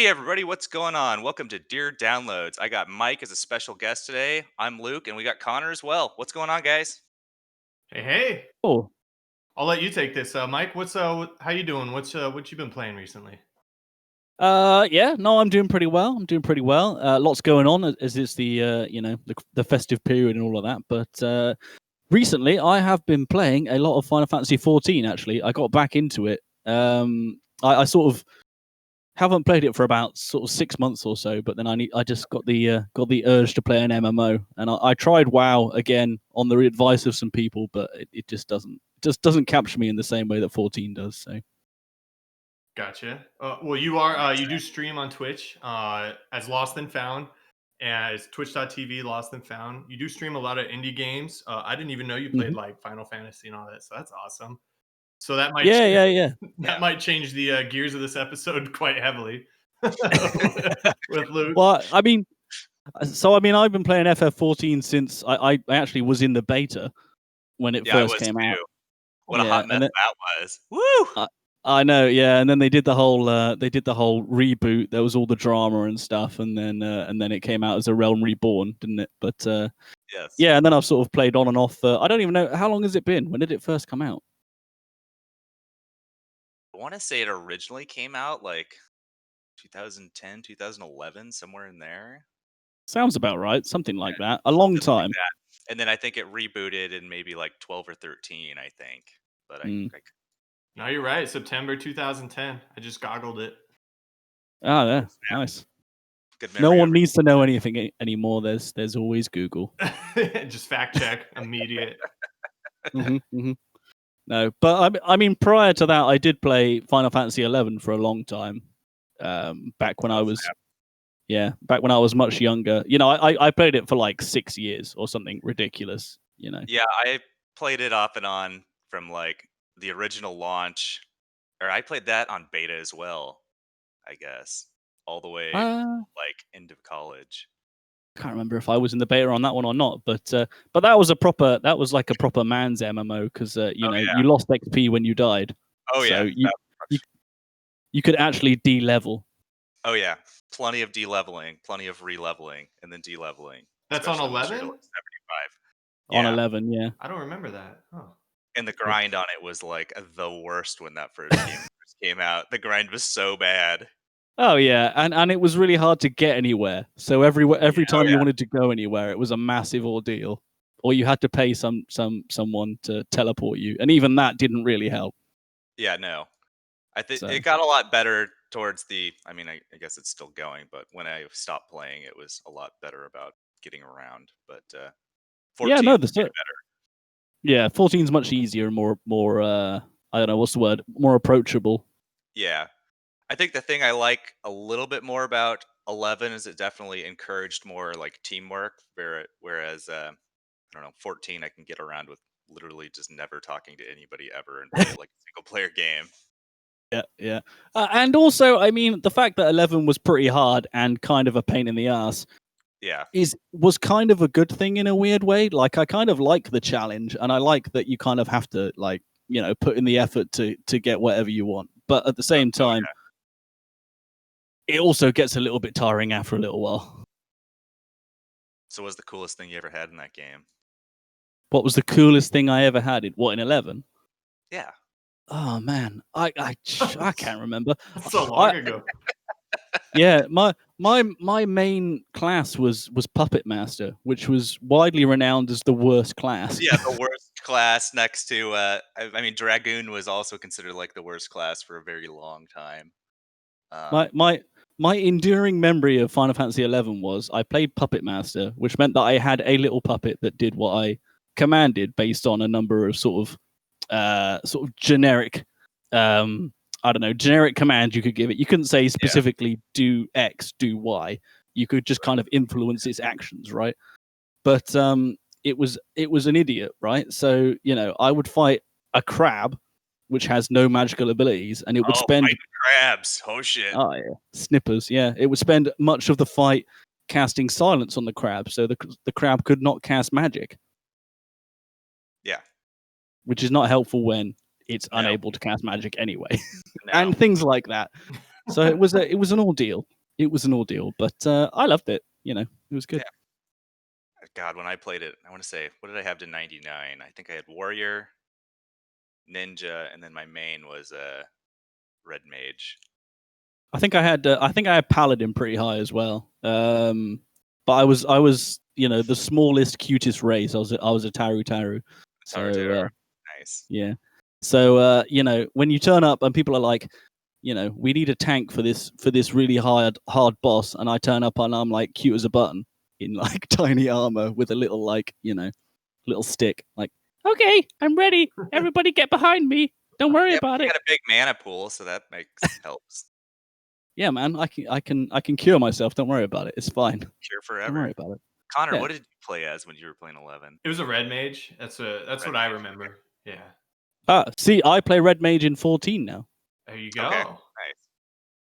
everybody, what's going on? Welcome to Dear Downloads. I got Mike as a special guest today. I'm Luke, and we got Connor as well. What's going on, guys? Hey, Oh, I'll let you take this, Mike. What's how you doing? What you been playing recently? yeah, no, I'm doing pretty well. Lots going on as it's the the festive period and all of that. But recently, I have been playing a lot of Final Fantasy 14. Actually, I got back into it. I sort of haven't played it for about sort of 6 months or so, but then I just got the urge to play an MMO, and I tried WoW again on the advice of some people, but it just doesn't capture me in the same way that 14 does. So. Gotcha. Well, you do stream on Twitch as LostThenFound, as twitch.tv LostThenFound. You do stream a lot of indie games. I didn't even know you played like Final Fantasy and all that, so that's awesome. So that might Yeah. that might change the gears of this episode quite heavily with Luke. Well, I mean, I've been playing FF14 since I actually was in the beta when it first came out. What a hot mess that was! Woo! I know, yeah. And then they did the whole reboot. There was all the drama and stuff, and then it came out as a Realm Reborn, didn't it? But yes, yeah. And then I've sort of played on and off. I don't even know how long has it been. When did it first come out? I want to say it originally came out like 2010, 2011, somewhere in there. Sounds about right. Something like that. A long time. Like, and then I think it rebooted in maybe like 12 or 13, I think. But No, you're right. September 2010. I just goggled it. Oh, yeah. Nice. Good no one needs to know anything anymore. There's always Google. Just fact check, immediate. No, but I mean, prior to that, I did play Final Fantasy 11 for a long time. Back when I was much younger. You know, I played it for like 6 years or something ridiculous. You know. Yeah, I played it off and on from like the original launch, or I played that on beta as well, I guess, all the way like into college. I can't remember if I was in the beta on that one or not, but that was like a proper man's MMO because you lost XP when you died. Oh so yeah, you could actually de-level. Oh yeah, plenty of de-leveling, plenty of re-leveling, and then de-leveling. That's on 11? 75. On 11, yeah. I don't remember that. Oh. And the grind on it was like the worst when that first came out. The grind was so bad. Oh yeah, and it was really hard to get anywhere. So every time you wanted to go anywhere, it was a massive ordeal, or you had to pay someone to teleport you, and even that didn't really help. Yeah, no, I think it got a lot better towards the. I mean, I guess it's still going, but when I stopped playing, it was a lot better about getting around. But 14 better. Yeah, 14's much easier and more. I don't know what's the word. More approachable. Yeah. I think the thing I like a little bit more about 11 is it definitely encouraged more like teamwork, whereas I don't know, 14 I can get around with literally just never talking to anybody ever and play like a single player game. Yeah. And also, I mean, the fact that 11 was pretty hard and kind of a pain in the ass, was kind of a good thing in a weird way. Like I kind of like the challenge, and I like that you kind of have to like put in the effort to get whatever you want. But at the same time. It also gets a little bit tiring after a little while. So what's the coolest thing you ever had in that game? What was the coolest thing I ever had? In 11? Yeah. Oh man, I can't remember. So long ago. Yeah, my main class was Puppet Master, which was widely renowned as the worst class. Yeah, the worst class next to I mean Dragoon was also considered like the worst class for a very long time. My enduring memory of Final Fantasy 11 was I played Puppet Master, which meant that I had a little puppet that did what I commanded based on a number of sort of generic, generic commands you could give it. You couldn't say specifically do X, do Y. You could just kind of influence its actions, right? But it was an idiot, right? So I would fight a crab, which has no magical abilities, and it would spend crabs. Oh shit! Oh yeah, snippers. Yeah, it would spend much of the fight casting silence on the crab, so the crab could not cast magic. Yeah, which is not helpful when it's unable to cast magic anyway, and things like that. So it was an ordeal. it was an ordeal, but I loved it. It was good. Yeah. God, when I played it, I want to say, what did I have to 99? I think I had warrior, ninja, and then my main was red mage. I think I had paladin pretty high as well. But I was the smallest, cutest race. I was a Taru. So Nice. yeah. So when you turn up and people are like, we need a tank for this really hard boss, and I turn up and I'm like cute as a button in like tiny armor with a little little stick. Like, okay, I'm ready. Everybody get behind me. Don't worry about You it. got a big mana pool, so that helps. Yeah, man, I can cure myself. Don't worry about it. It's fine. Cure Don't worry forever. about it. Connor, Yeah. what did you play as when you were playing 11? It was a red mage. That's Red what I mage, remember. Yeah. See, I play red mage in 14 now. There you go. Okay, nice.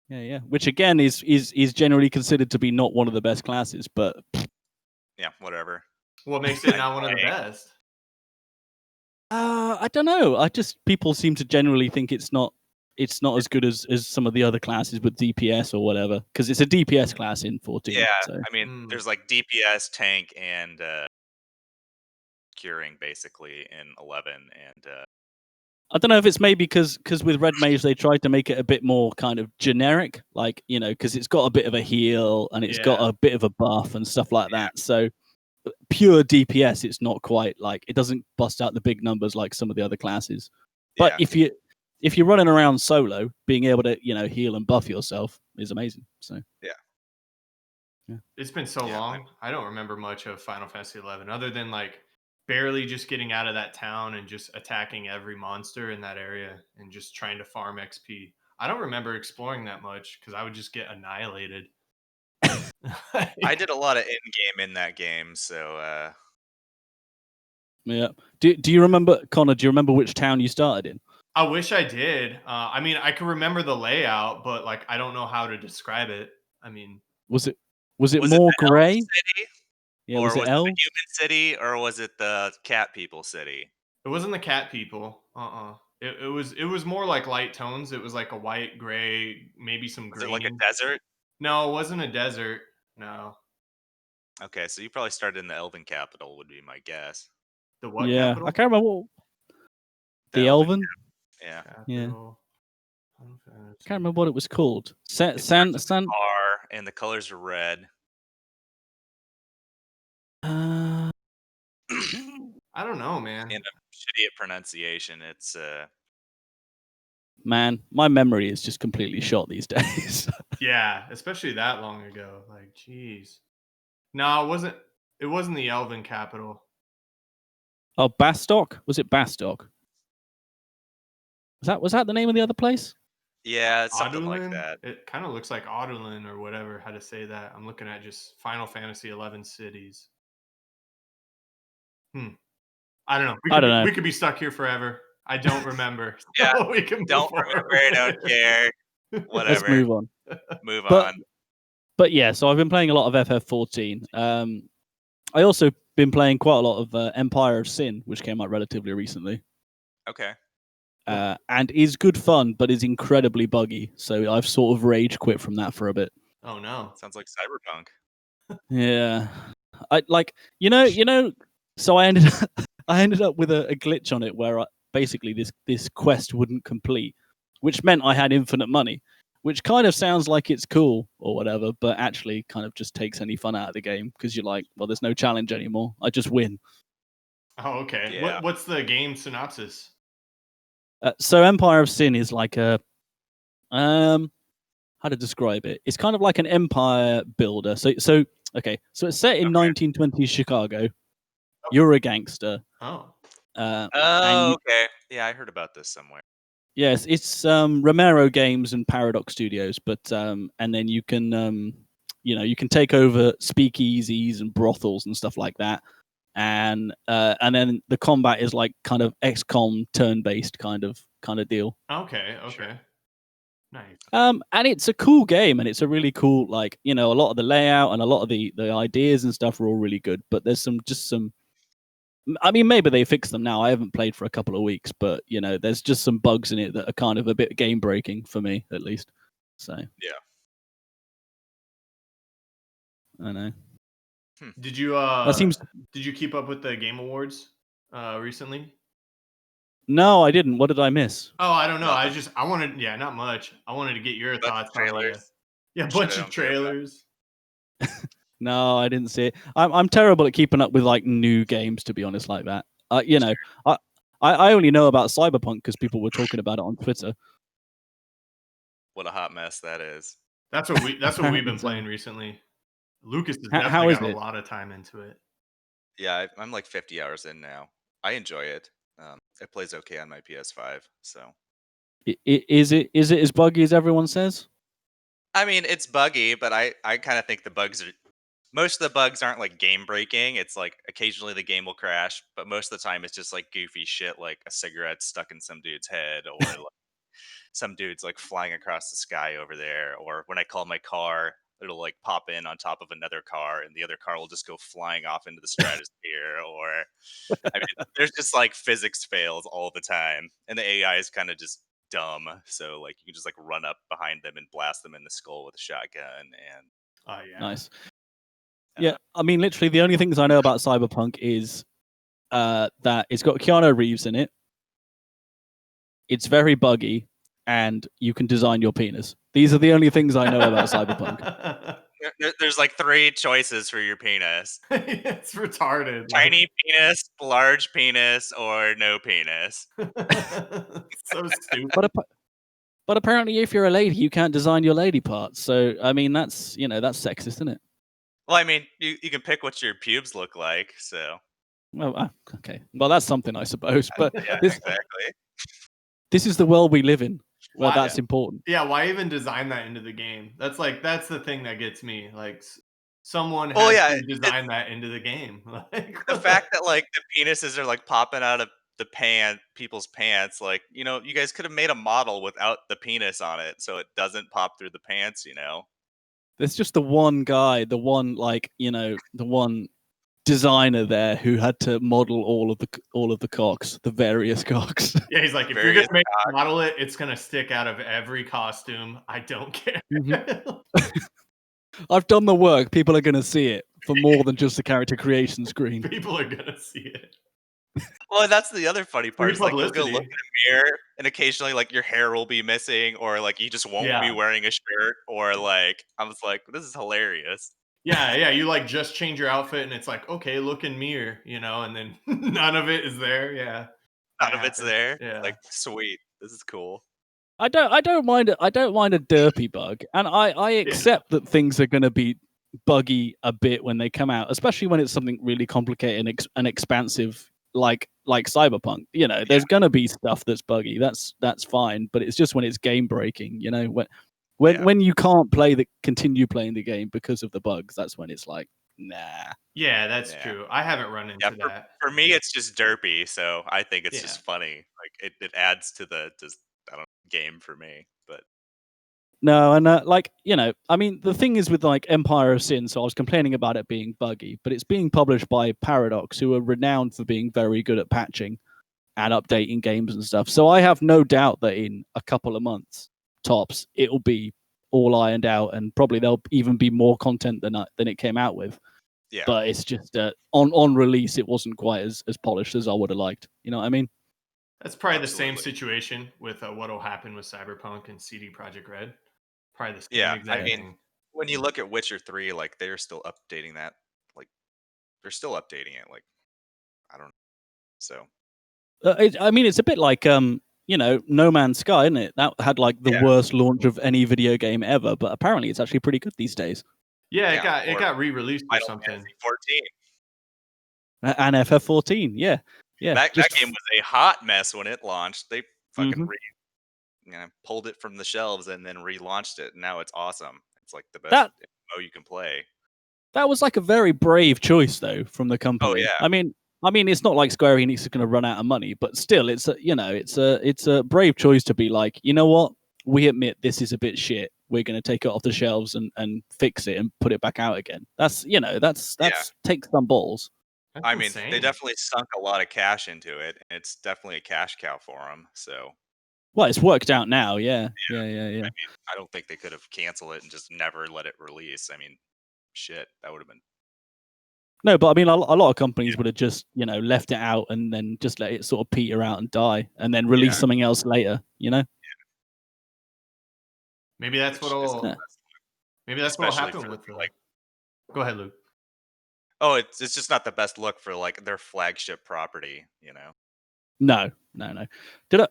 Yeah. Which again is generally considered to be not one of the best classes, but Yeah, whatever. What makes it not one of the best? I don't know. People seem to generally think it's not as good as some of the other classes with DPS or whatever, because it's a DPS class in 14. Yeah, So. I mean, there's like DPS, tank, and curing basically in 11, and I don't know if it's maybe because with Red Mage they tried to make it a bit more kind of generic, like because it's got a bit of a heal and it's got a bit of a buff and stuff like that. So pure DPS, it's not quite like it doesn't bust out the big numbers like some of the other classes. But if you're running around solo, being able to heal and buff yourself is amazing. So yeah. It's been so long. I don't remember much of Final Fantasy 11 other than like barely just getting out of that town and just attacking every monster in that area and just trying to farm XP. I don't remember exploring that much because I would just get annihilated. I did a lot of in-game in that game, so yeah. Do you remember, Connor? Do you remember which town you started in? I wish I did. I mean, I can remember the layout, but like I don't know how to describe it. I mean, was it was more it the gray? elf city? Yeah, Or was it was it elf? the human city, or was it the cat people city? It wasn't the cat people. It was more like light tones. It was like a white, gray, maybe some Was it green. like a desert? No, it wasn't a desert. No. Okay, so you probably started in the Elven capital, would be my guess. The what Yeah, capital? I can't remember the Elven. Yeah. Capital. I can't remember what it was called. It starts with an R, and the colors are red. I don't know, man. And I'm shitty at pronunciation. It's Man, my memory is just completely shot these days. Yeah, especially that long ago. Like, jeez. No, it wasn't the Elven capital. Oh, Bastock? Was it Bastock? Was that the name of the other place? yeah, it's something Audulin? like that. It kind of looks like Audulin or whatever, how to say that. I'm looking at just Final Fantasy 11 cities. I don't know. We could be stuck here forever. I don't remember. Yeah, so we can don't remember. I don't care. Whatever. Let's move on. Move on. But yeah, so I've been playing a lot of FF14. I also been playing quite a lot of Empire of Sin, which came out relatively recently. Okay. And is good fun, but is incredibly buggy. So I've sort of rage quit from that for a bit. Oh no! Sounds like cyberpunk. Yeah, I like So I ended up with a glitch on it where basically this quest wouldn't complete, which meant I had infinite money, which kind of sounds like it's cool or whatever, but actually kind of just takes any fun out of the game because you're like, well, there's no challenge anymore. I just win. Oh, okay. Yeah. What's the game synopsis? So Empire of Sin is like a how to describe it? It's kind of like an empire builder. So it's set in 1920s Chicago. You're a gangster. Oh. Okay. Yeah, I heard about this somewhere. Yes, it's Romero Games and Paradox Studios, but and then you can you can take over speakeasies and brothels and stuff like that. And then the combat is like kind of XCOM turn-based kind of deal. Okay. Sure. Nice. And it's a cool game, and it's a really cool, like, a lot of the layout and a lot of the ideas and stuff are all really good, but there's some I mean, maybe they fix them now. I haven't played for a couple of weeks, but there's just some bugs in it that are kind of a bit game breaking for me, at least. So yeah. I know. Did you That seems. did you keep up with the Game Awards recently? No, I didn't. What did I miss? Oh, I don't know. Nothing. I wanted, yeah, not much. I wanted to get your Bunch of thoughts on the trailers. yeah, Shit, I bunch of don't care about. trailers. No, I didn't see it. I'm terrible at keeping up with like new games, to be honest, like that. You know, I I only know about Cyberpunk because people were talking about it on Twitter. What a hot mess that is. That's what we've Apparently been so. playing recently. Lucas has How definitely is got a it? lot of time into it. Yeah, I'm like 50 hours in now. I enjoy it. It plays okay on my PS5. So Is it as buggy as everyone says? I mean, it's buggy, but I kind of think the bugs are most of the bugs aren't like game breaking. It's like occasionally the game will crash, but most of the time it's just like goofy shit, like a cigarette stuck in some dude's head, or like some dude's like flying across the sky over there, or when I call my car, it'll like pop in on top of another car, and the other car will just go flying off into the stratosphere. Or I mean, there's just like physics fails all the time, and the AI is kind of just dumb. So like you can just like run up behind them and blast them in the skull with a shotgun, and Oh yeah. Nice. Yeah, I mean, literally the only things I know about Cyberpunk is that it's got Keanu Reeves in it. It's very buggy, and you can design your penis. These are the only things I know about Cyberpunk. there's like three choices for your penis: It's retarded. tiny penis, large penis, or no penis. So stupid. But apparently, if you're a lady, you can't design your lady parts. So I mean, that's that's sexist, isn't it? Well, I mean, you can pick what your pubes look like. So Well, okay. Well, that's something, I suppose. But yeah, this exactly. this is the world we live in, where Why? that's important. Yeah, why even design that into the game? That's the thing that gets me. Like someone Well, had yeah, to design that into the game. Like the fact that like the penises are like popping out of the people's pants, like you guys could have made a model without the penis on it, so it doesn't pop through the pants. There's just the one guy, the one the one designer there who had to model all of the cocks, the various cocks. yeah, he's like, if you're Various gonna model it, it's gonna stick out of every costume. I don't care. Mhm. I've done the work. People are going to see it for more than just the character creation screen. People are gonna see it. Well, that's the other funny part Free is like you'll go look publicity. in a mirror and occasionally like your hair will be missing, or like you just won't be Yeah. wearing a shirt, or like I was like, this is hilarious. Yeah. You like just change your outfit and it's like, okay, look in mirror, and then none of it is there. Yeah. That None of it's happens. there. Yeah. Like, sweet. This is cool. I don't mind it. I don't mind a derpy bug, and I Yeah. accept that things are going to be buggy a bit when they come out, especially when it's something really complicated and expansive like Cyberpunk. There's going to be stuff that's buggy. That's fine, but it's just when it's game breaking. When you can't continue playing the game because of the bugs, that's when it's like, nah. Yeah, that's Yeah. true. I haven't run Yeah, into for that. for me, it's just derpy, so I think it's Yeah. just funny. Like, it adds to the just I don't know, game for me, but No, and I mean, the thing is with like Empire of Sin. So I was complaining about it being buggy, but it's being published by Paradox, who are renowned for being very good at patching and updating games and stuff. So I have no doubt that in a couple of months, tops, it'll be all ironed out, and probably there'll even be more content than it came out with. yeah. But it's just on release, it wasn't quite as polished as I would have liked. You know what I mean? That's probably the same Absolutely. situation with what'll happen with Cyberpunk and CD Project Red. Probably the same Yeah, I exact mean, thing. when you look at Witcher 3, like, they're still updating that, like, they're still updating it, like, I don't know. So, I mean, it's a bit like No Man's Sky, isn't it? That had like the yeah, worst launch of any video game ever, but apparently it's actually pretty good these days. Yeah, yeah, it or got re-released or Final something. Fantasy 14. And FF14, yeah, That game was a hot mess when it launched. They fucking Mhm. pulled it from the shelves and then relaunched it, and now it's awesome. It's like the best that MMO you can play. that was like a very brave choice though from the Oh, company. yeah. I mean, it's not like Square Enix is going to run out of money, but still, it's a brave choice to be like, you know what? We admit this is a bit shit. We're going to take it off the shelves and fix it and put it back out again. Yeah. That's takes some balls. That's I mean, they insane. definitely sunk a lot of cash into it, and it's definitely a cash cow for them. So, Well, it's worked out now. Yeah. I mean, I don't think they could have canceled it and just never let it release. I mean, shit, that would have been. No, but I mean, a lot of companies would have just, left it out and then just let it sort of peter out and die, and then release something else later. Maybe that's Which what'll. isn't the Yeah. best look, Maybe that's what'll especially happen for with like. Go ahead, Luke. Oh, it's just not the best look for like their flagship property. No.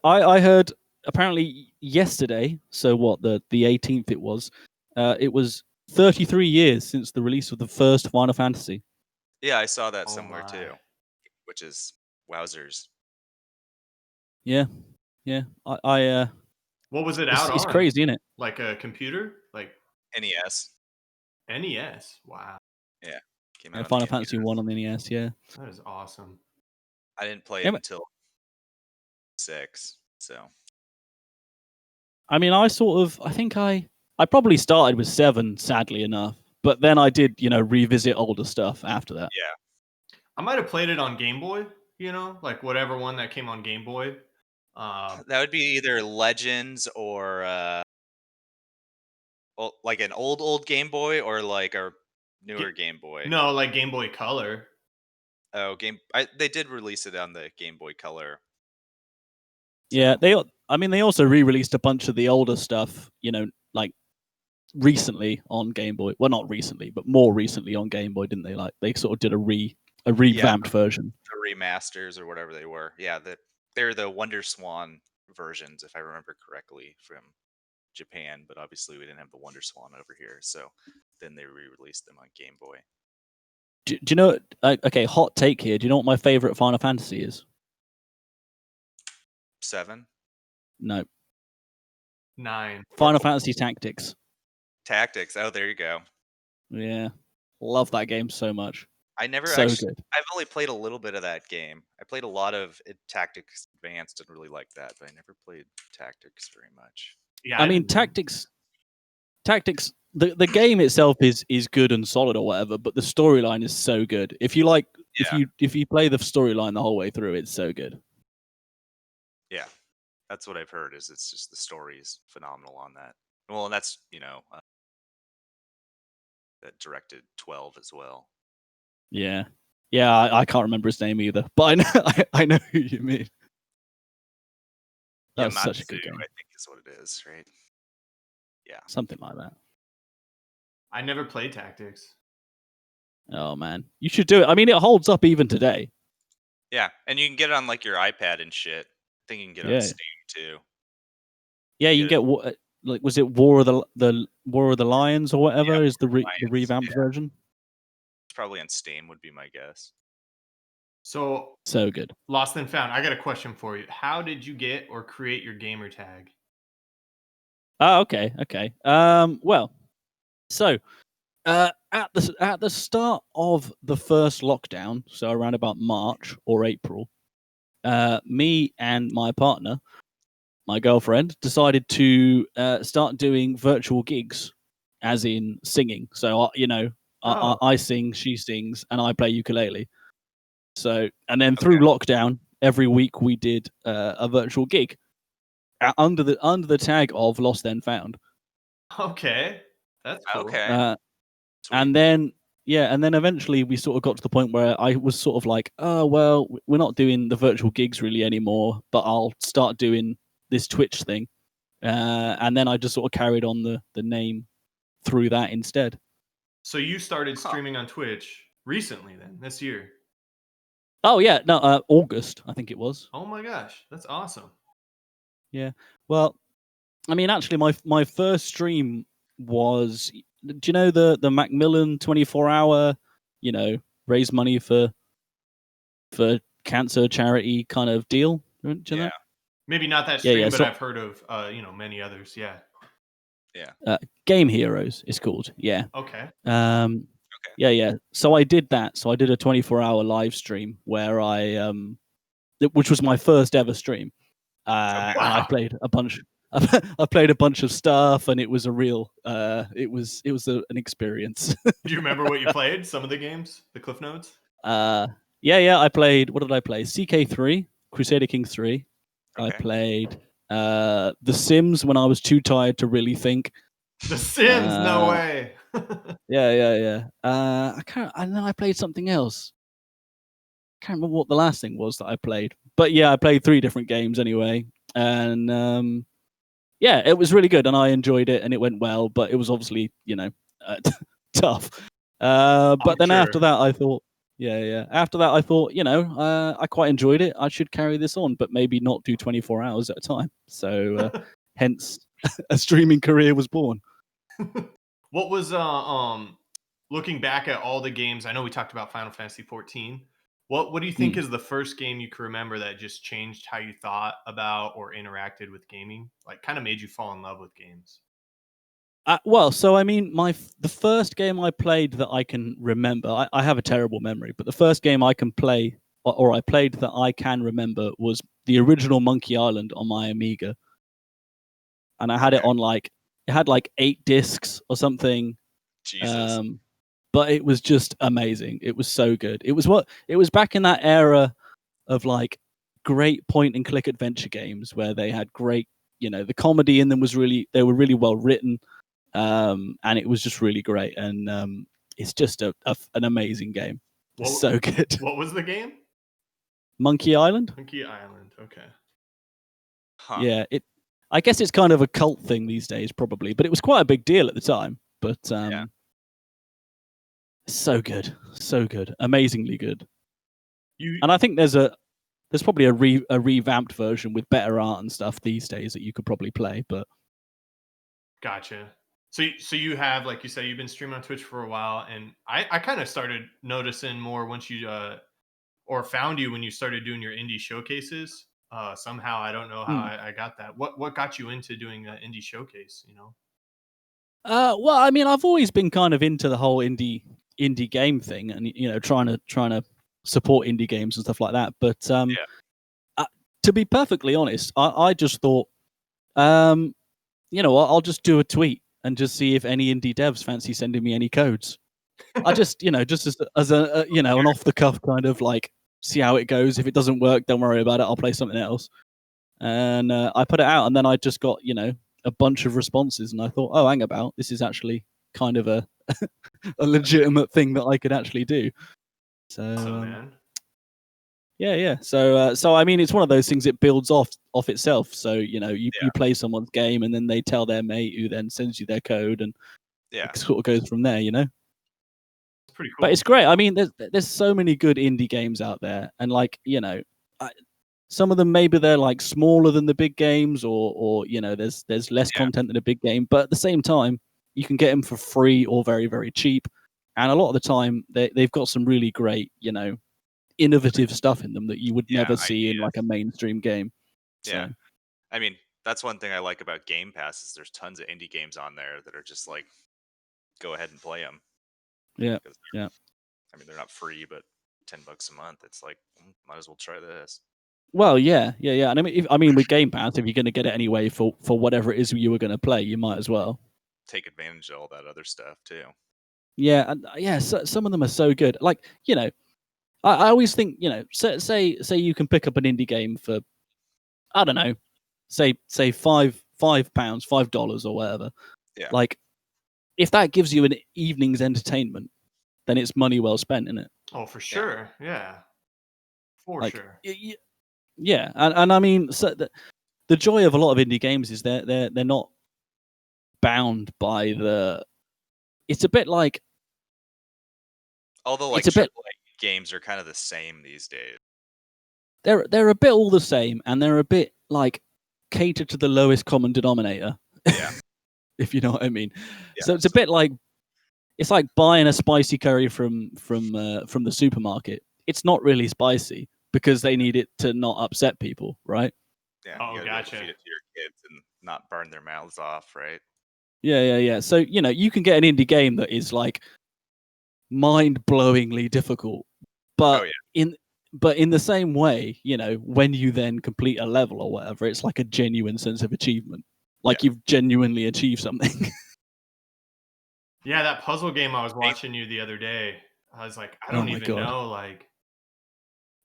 I heard apparently yesterday. So what? The 18th it was. It was 33 years since the release of the first Final Fantasy. Yeah, I saw that Oh somewhere too, my. which is wowzers. Yeah. I What was it out it's on? crazy, isn't it? Like a computer? Like NES. NES? Wow, Yeah, came out Yeah, on the Final NES. Fantasy 1 on the NES. Yeah. that is awesome. I didn't play Yeah, it but- until 6, so I mean, I think I probably started with 7, sadly enough, but then I did, revisit older stuff after that. yeah. I might have played it on Game Boy. Like whatever one that came on Game Boy. That would be either Legends or like an old Game Boy or like a newer Game Boy. No, like Game Boy Color. Oh, they did release it on the Game Boy Color. Yeah, So, they also re-released a bunch of the older stuff, like recently on Game Boy. Well, not recently, but more recently on Game Boy, didn't they? Like they sort of did a revamped version. the remasters or whatever they were. Yeah, they're the Wonder Swan versions, if I remember correctly, from Japan. But obviously, we didn't have the Wonder Swan over here, so then they re-released them on Game Boy. Do you know? Okay, hot take here. Do you know what my favorite Final Fantasy is? 7 No, 9. Final Fantasy Tactics. Tactics. Oh, there you go. Yeah, love that game so much. I never So actually. good. I've only played a little bit of that game. I played a lot of Tactics Advanced and really liked that, but I never played Tactics very much. Yeah, I mean, Tactics. The game itself is good and solid or whatever, but the storyline is so good. If you if you play the storyline the whole way through, it's so good. Yeah, that's what I've heard. Is it's just the story is phenomenal on that. Well, and that's that directed 12 as well. Yeah, I can't remember his name either, but I know I know who you mean. That's such a good game. I think is what it is, right? Yeah, Something like that. I never played Tactics. Oh man, you should do it. I mean, it holds up even today. yeah, and you can get it on like your iPad and shit. I think you can get it on Steam too. Yeah, you can get like was it War of the Lions or whatever is the revamped version. It's probably on Steam would be my guess. So good. Lost and Found. I got a question for you. How did you get or create your gamer tag? Oh, okay. Well, so at the start of the first lockdown, so around about March or April, me and my partner, my girlfriend, decided to start doing virtual gigs, as in singing. So I sing, she sings, and I play ukulele. So, and then through lockdown, every week we did a virtual gig under the tag of LostThenFound. Okay, that's cool. Okay. And then eventually we sort of got to the point where I was sort of like, oh well, we're not doing the virtual gigs really anymore, but I'll start doing this Twitch thing. And then I just sort of carried on the name through that instead. So you started streaming on Twitch recently, then this year? Oh yeah, no, August I think it was. Oh my gosh, that's awesome. Yeah, well, I mean, actually, my first stream was, do you know the Macmillan 24-hour, raise money for cancer charity kind of deal? Do you know that? Maybe not that stream, but so, I've heard of many others. Yeah. Game Heroes is called. Yeah. Okay. Yeah. So I did that. So I did a 24-hour live stream where which was my first ever stream. And I played a bunch. I played a bunch of stuff, and it was a real. It was an experience. Do you remember what you played? Some of the games, the Cliff Notes. Yeah. I played. What did I play? CK3, Crusader Kings 3. Okay. I played The Sims when I was too tired to really think. The Sims, no way. Yeah. I know I played something else. Can't remember what the last thing was that I played. But yeah, I played 3 different games anyway. And yeah, it was really good and I enjoyed it and it went well, but it was obviously, tough. But I'm then after sure. that I thought, yeah. After that I thought, I quite enjoyed it. I should carry this on, but maybe not do 24 hours at a time. So hence a streaming career was born. What was looking back at all the games? I know we talked about Final Fantasy 14. What do you think Hmm. is the first game you can remember that just changed how you thought about or interacted with gaming? Like kind of made you fall in love with games? Well, so I mean, the first game I played that I can remember, I have a terrible memory, but the first game I can play or I played that I can remember was the original Monkey Island on my Amiga, and I had it Okay. on it had like 8 discs or something, Jesus. but it was just amazing. It was so good. It was back in that era of like great point and click adventure games where they had great, the comedy in them they were really well written. And it was just really great. And it's just an amazing game. It's What so good. what was the game? Monkey Island. Monkey Island. Okay. Huh. Yeah, I guess it's kind of a cult thing these days, probably, but it was quite a big deal at the time. But Yeah. so good, amazingly good. You And I think there's probably a revamped version with better art and stuff these days that you could probably play. But Gotcha. So you have, like you say, you've been streaming on Twitch for a while, and I kind of started noticing more once you or found you when you started doing your indie showcases. Somehow I don't know how hmm. I got that. What got you into doing an indie showcase? You know. Well, I mean, I've always been kind of into the whole indie game thing, and trying to support indie games and stuff like that. But Yeah. to be perfectly honest, I just thought, I'll just do a tweet and just see if any indie devs fancy sending me any codes. I just, just as a an off the cuff kind of like see how it goes. If it doesn't work, don't worry about it. I'll play something else. And I put it out, and then I just got a bunch of responses, and I thought, oh, hang about, this is actually kind of a a legitimate thing that I could actually do. So Awesome, man. yeah. So I mean, it's one of those things. It builds off itself. So you Yeah. play someone's game, and then they tell their mate, who then sends you their code, and Yeah. it sort of goes from there. It's pretty But cool. it's great. I mean, there's so many good indie games out there, and like some of them maybe they're like smaller than the big games, or there's less Yeah. content than a big game, but at the same time, you can get them for free or very very cheap, and a lot of the time they've got some really great innovative stuff in them that you would Yeah. never see in like a Ideas. mainstream game. Yeah. So I mean, that's one thing I like about Game Pass is there's tons of indie games on there that are just like, go ahead and play them. yeah, Because yeah. I mean, they're not free, but $10 a month. It's like, might as well try this. Well, yeah. And I mean, with Game Pass, if you're going to get it anyway for whatever it is you were going to play, you might as well. Take advantage of all that other stuff too. Yeah, and yeah, so, some of them are so good. Like I always think say you can pick up an indie game for I don't know, say £5, $5 or whatever. Yeah. Like if that gives you an evening's entertainment, then it's money well spent, isn't it? Oh, for sure. Yeah, for Like sure. yeah, and I mean, so the joy of a lot of indie games is they're not bound by the. It's a bit like Although like it's a bit. AAA games are kind of the same these days. They're a bit all the same, and they're a bit like catered to the lowest common denominator. Yeah. If you know what I mean. Yeah. So it's a bit like it's like buying a spicy curry from the supermarket. It's not really spicy because they need it to not upset people, right? Yeah. Oh, You gotta be able to gotcha. feed it to your kids and not burn their mouths off, right? Yeah. So you can get an indie game that is like mind-blowingly difficult, Oh but yeah. in the same way, when you then complete a level or whatever, it's like a genuine sense of achievement, like Yeah. you've genuinely achieved something. Yeah, that puzzle game I was Hey, watching you the other day. I was like, I Oh don't my even god. know. Like,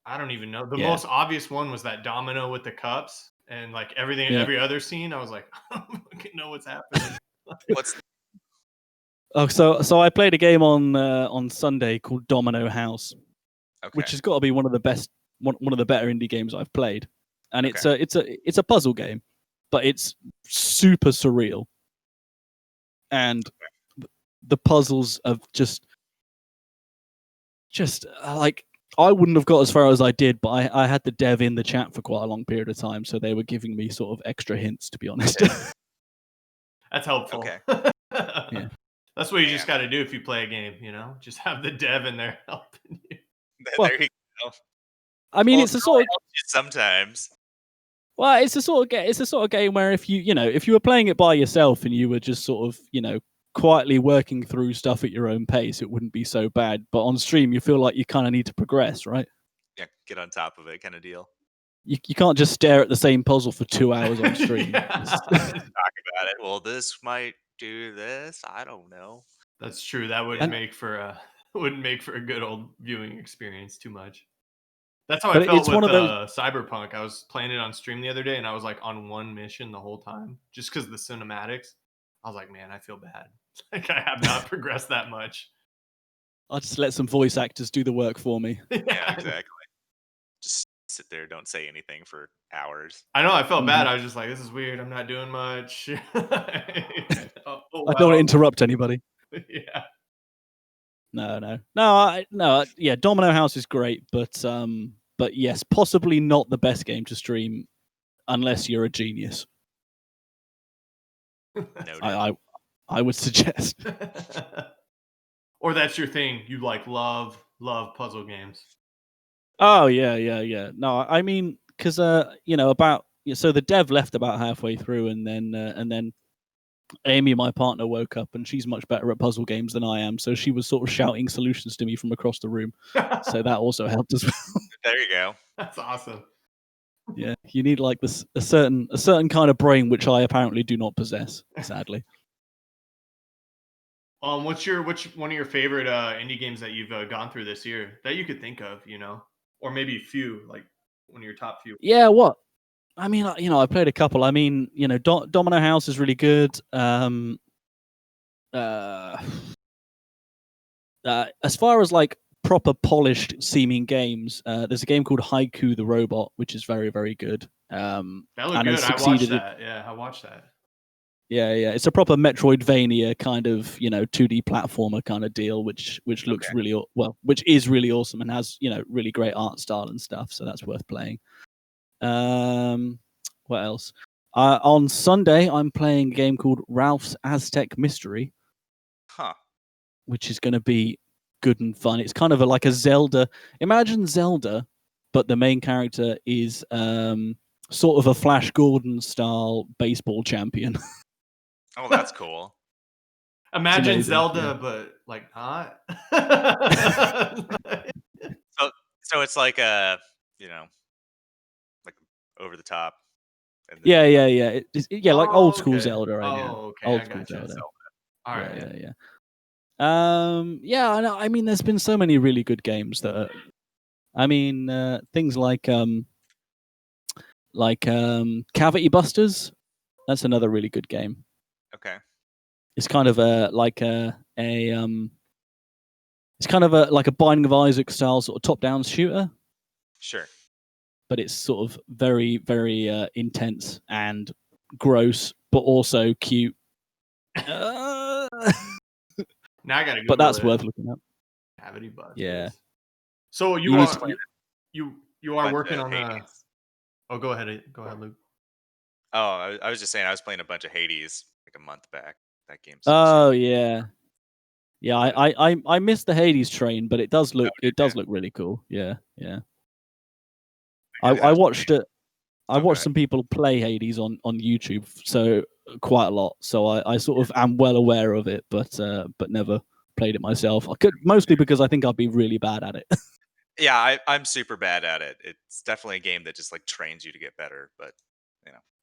I don't even know. The Yeah. most obvious one was that domino with the cups, and like everything, Yeah. every other scene, I was like, I don't fucking know what's happening. what's Oh, so I played a game on Sunday called Domino House, which Okay. has got to be one of the best, one of the better indie games I've played. And Okay. it's a puzzle game, but it's super surreal. And the puzzles of just like I wouldn't have got as far as I did, but I had the dev in the chat for quite a long period of time, so they were giving me sort of extra hints, to be honest. That's helpful. Okay. Yeah. That's what you just Man. got to do if you play a game, just have the dev in there helping you. Well, There you go. I mean, Well, it's a it sort of helps you sometimes. well, it's a sort of game where if if you were playing it by yourself and you were just sort of quietly working through stuff at your own pace, it wouldn't be so bad. But on stream, you feel like you kind of need to progress, right? Yeah, get on top of it, kind of deal. You can't just stare at the same puzzle for 2 hours on stream. Yeah. Talk about it. Well, this might do this. I don't know. That's true. That wouldn't make for a good old viewing experience too much. That's how I But felt it's with one of those. Cyberpunk. I was playing it on stream the other day, and I was like on one mission the whole time, just because of the cinematics. I was like, man, I feel bad. Like I have not progressed that much. I'll just let some voice actors do the work for me. Yeah, exactly. Just sit there, don't say anything for hours. I know. I felt bad. Mhm. I was just like, this is weird. I'm not doing much. I don't want to interrupt anybody. Yeah. No. Yeah, Domino House is great, but yes, possibly not the best game to stream unless you're a genius. Noted. I would suggest. Or that's your thing. You like love puzzle games. Oh yeah. No, I mean, because so the dev left about halfway through, and then Amy, my partner, woke up, and she's much better at puzzle games than I am. So she was sort of shouting solutions to me from across the room. So that also helped as well. There you go. That's awesome. Yeah, you need like this a certain kind of brain which I apparently do not possess, sadly. Which one of your favorite indie games that you've gone through this year that you could think of, or maybe a few, like one of your top few? Yeah, what? I mean, I played a couple. I mean, Domino House is really good. As far as like proper polished seeming games, there's a game called Haiku the Robot, which is very, very good. That looked and good. has I watched succeeded. that. Yeah, I watched that. Yeah. It's a proper Metroidvania kind of 2D platformer kind of deal, which looks really which is really awesome and has really great art style and stuff. So that's worth playing. What else? On Sunday, I'm playing a game called Ralph's Aztec Mystery, Huh. which is going to be good and fun. It's kind of like a Zelda. Imagine Zelda, but the main character is sort of a Flash Gordon style baseball champion. Oh, that's cool. Imagine amazing, Zelda, yeah. but like not. So it's like like over the top. And Yeah. Like old school Okay. Zelda, right? Yeah, Oh, okay. I old school gotcha. Zelda. All right. Yeah. Yeah. I know. I mean, there's been so many really good games that are, I mean, things like Cavity Busters. That's another really good game. Okay. It's kind of it's kind of like a Binding of Isaac style sort of top-down shooter, Sure. but it's sort of very, very intense and gross, but also cute. Now I gotta But Google that's it. worth looking up. Cavity Busters. Yeah. So you You are need to- you are Bunch working of on Hades. Oh, go ahead, Luke. Oh, I was just saying I was playing a bunch of Hades like a month back. That game's Oh super. yeah. Yeah, I missed the Hades train, but it does look really cool. Yeah. I watched it. I Oh, go watched ahead. some people play Hades on YouTube, so quite a lot. So I sort of am well aware of it, but never played it myself. I could mostly because I think I'd be really bad at it. Yeah, I'm super bad at it. It's definitely a game that just like trains you to get better, but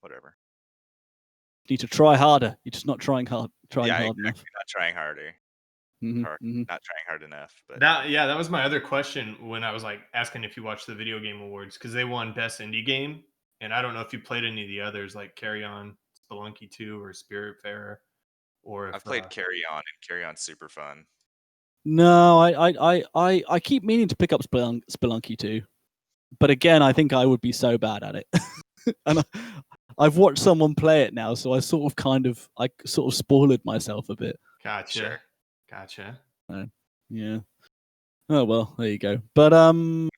whatever. You need to try harder. You're just not trying hard Yeah, enough. exactly. Not trying harder. Not trying hard enough. But That was my other question when I was like asking if you watched the video game awards, because they won best indie game, and I don't know if you played any of the others like Carry On, Spelunky 2, or Spiritfarer. or I've if played Carry On, and Carry On's super fun. No, I keep meaning to pick up Spelunky too, but again, I think I would be so bad at it. And I've watched someone play it now, so I sort of spoiled myself a bit. Gotcha. Sure. Gotcha. Yeah. Oh well, there you go. But Do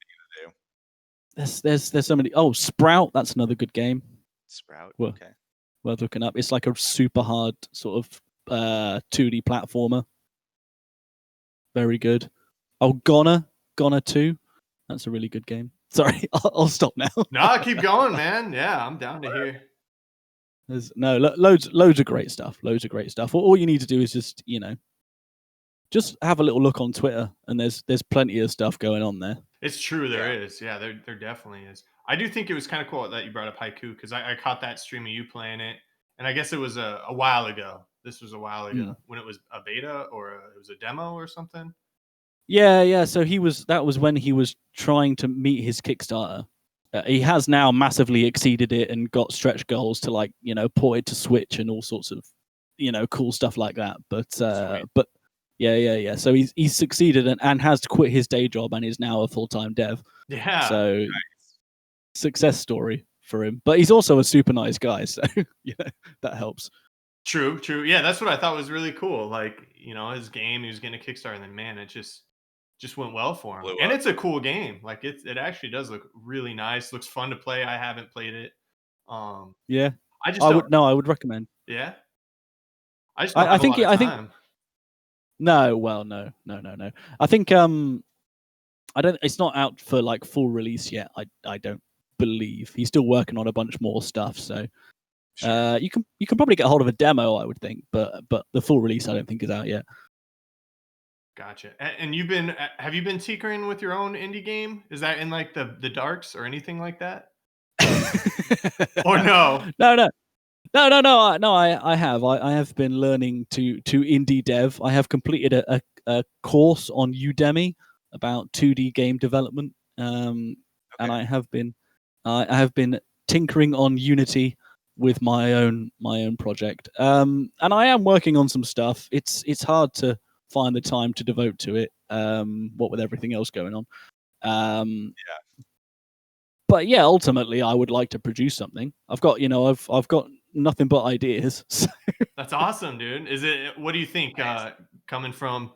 there's so many. Oh, Sprout, that's another good game. Sprout. Well, Okay. worth looking up. It's like a super hard sort of 2D platformer. Very good. Oh, Gonner 2. That's a really good game. Sorry, I'll stop now. No, keep going, man. Yeah, I'm down to hear. There's loads of great stuff. Loads of great stuff. All you need to do is just have a little look on Twitter, and there's plenty of stuff going on there. It's true, there Yeah. is. Yeah, there definitely is. I do think it was kind of cool that you brought up Haiku because I caught that stream of you playing it, and I guess it was a while ago. This was a while ago when it was a beta or it was a demo or something. Yeah. So that was when he was trying to meet his Kickstarter. He has now massively exceeded it and got stretch goals to port it to Switch and all sorts of cool stuff like that. But yeah. So he's succeeded and has quit his day job and is now a full-time dev. Yeah. So success story for him. But he's also a super nice guy, so that helps. True. Yeah, that's what I thought was really cool. Like, his game, he was getting a Kickstarter, and then man, it just went well for him. Blew And up. it's a cool game. Like it actually does look really nice. Looks fun to play. I haven't played it. Yeah. I would recommend. Yeah. I just don't I have a think lot of I think time. no. I think I don't. It's not out for like full release yet. I don't believe he's still working on a bunch more stuff. So Sure. you can probably get hold of a demo, I would think, but the full release I don't think is out yet. Gotcha. And have you been tinkering with your own indie game? Is that in like the darks or anything like that? Or no? No. I have. I have been learning to indie dev. I have completed a course on Udemy about 2D game development. And I have been tinkering on Unity with my own project. And I am working on some stuff. It's hard to find the time to devote to it. What with everything else going on. Yeah. But yeah, ultimately, I would like to produce something. I've got nothing but ideas. So. That's awesome, dude. What do you think? Nice. Coming from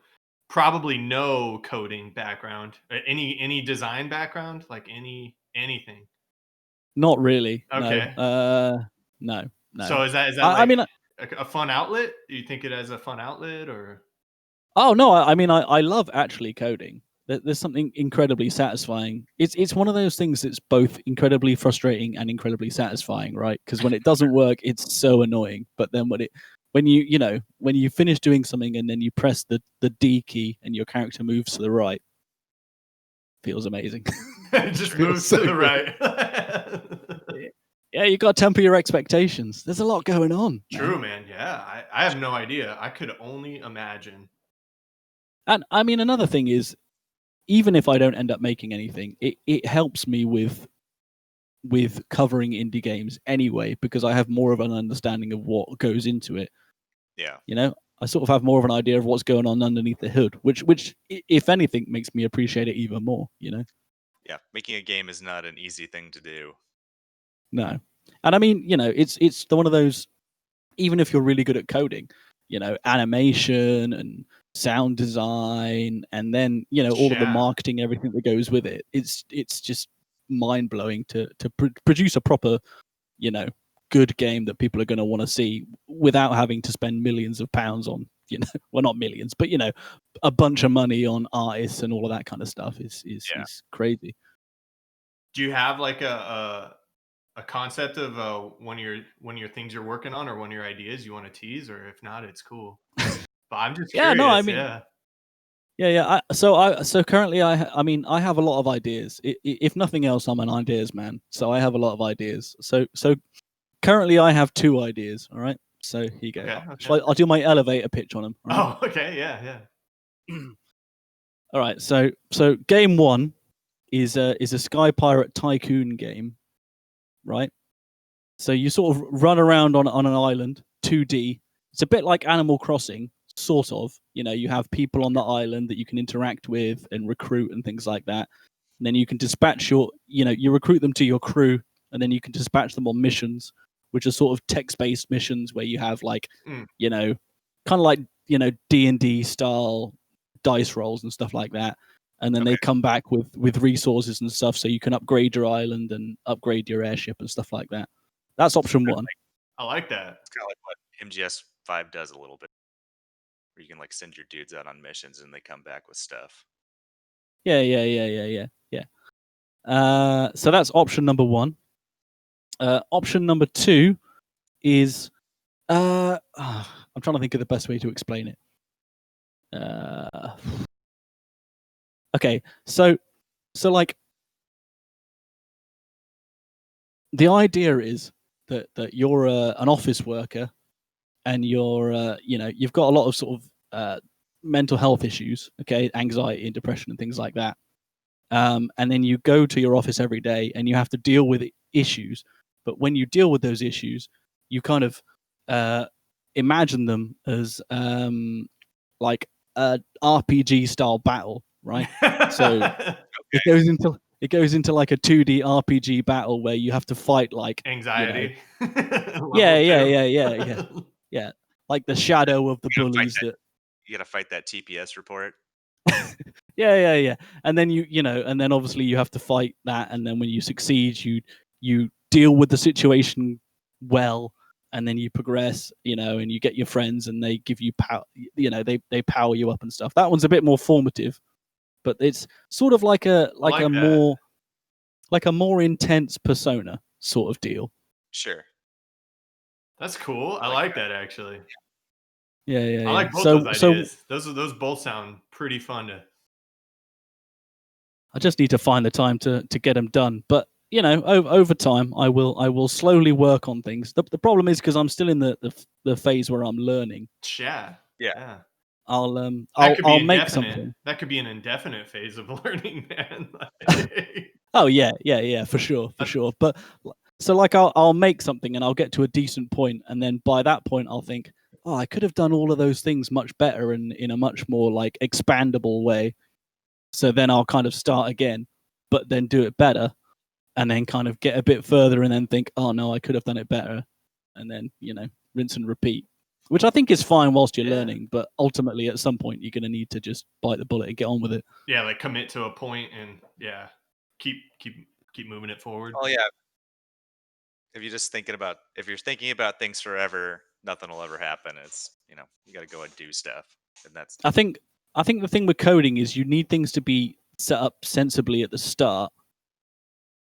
probably no coding background, any design background, like anything. Not really. Okay. No. So is that I like mean, a fun outlet? Do you think it as a fun outlet or? oh no. I mean, I love actually coding. There's something incredibly satisfying. It's one of those things that's both incredibly frustrating and incredibly satisfying, right? Because when it doesn't work, it's so annoying. But then when you finish doing something and then you press the D key and your character moves to the right, feels amazing. It just Feels moves so to the good. right. Yeah, you got to temper your expectations. There's a lot going on. True, man. Yeah, I have no idea. I could only imagine. And I mean, another thing is, even if I don't end up making anything, it helps me with covering indie games anyway, because I have more of an understanding of what goes into it. Yeah. I sort of have more of an idea of what's going on underneath the hood, which if anything makes me appreciate it even more. Yeah. Making a game is not an easy thing to do. No, and I mean, it's one of those. Even if you're really good at coding, animation and sound design, and then all of the Yeah. marketing, everything that goes with it. It's just mind blowing to produce a proper, good game that people are going to want to see without having to spend millions of pounds on, well, not millions, but a bunch of money on artists and all of that kind of stuff is crazy. Do you have like a concept of one of your things you're working on or one of your ideas you want to tease, or if not, it's cool. But I'm just Yeah, no, I curious. mean, Yeah. yeah. So currently, I mean, I have a lot of ideas. If nothing else, I'm an ideas man. So I have a lot of ideas. So currently, I have 2 ideas. All right. So here you go. Okay. I'll do my elevator pitch on them. Right? Oh, okay. Yeah. All right. So game 1 is a Sky Pirate Tycoon game, right? So you sort of run around on an island, 2D, it's a bit like Animal Crossing, sort of. You have people on the island that you can interact with and recruit and things like that. And then you can dispatch you recruit them to your crew, and then you can dispatch them on missions, which are sort of text-based missions where you have like, kind of like D&D style dice rolls and stuff like that. And then they come back with resources and stuff, so you can upgrade your island and upgrade your airship and stuff like that. That's option one. I like that. It's kind of like what MGS5 does a little bit, where you can like send your dudes out on missions and they come back with stuff. Yeah. So that's option number one. Option number two is I'm trying to think of the best way to explain it. Okay, so like the idea is that you're an office worker, and you're you've got a lot of sort of mental health issues, okay, anxiety and depression and things like that. And then you go to your office every day and you have to deal with issues. But when you deal with those issues, you kind of imagine them as like a RPG style battle, right? So it goes into like a 2D RPG battle where you have to fight like anxiety. Yeah. Like the shadow of the bullies that you gotta fight that TPS report. Yeah. And then and then obviously you have to fight that, and then when you succeed, you deal with the situation well, and then you progress, and you get your friends, and they give you power. They power you up and stuff. That one's a bit more formative, but it's sort of like a more intense Persona sort of deal. Sure. That's cool. I like that actually. Yeah. I like both those ideas. Those both sound pretty fun to. I just need to find the time to get them done. But over time, I will slowly work on things. The problem is because I'm still in the phase where I'm learning. Yeah. I'll make something. That could be an indefinite phase of learning, man. Oh yeah, for sure. But so like I'll make something and I'll get to a decent point, and then by that point I'll think, oh, I could have done all of those things much better and in a much more like expandable way. So then I'll kind of start again, but then do it better, and then kind of get a bit further and then think, oh no, I could have done it better. And then, rinse and repeat, which I think is fine whilst you're learning, but ultimately at some point you're going to need to just bite the bullet and get on with it. Yeah, like commit to a point and keep moving it forward. Oh yeah. If you're thinking about things forever, nothing will ever happen. It's, you got to go and do stuff. And that's I think the thing with coding is you need things to be set up sensibly at the start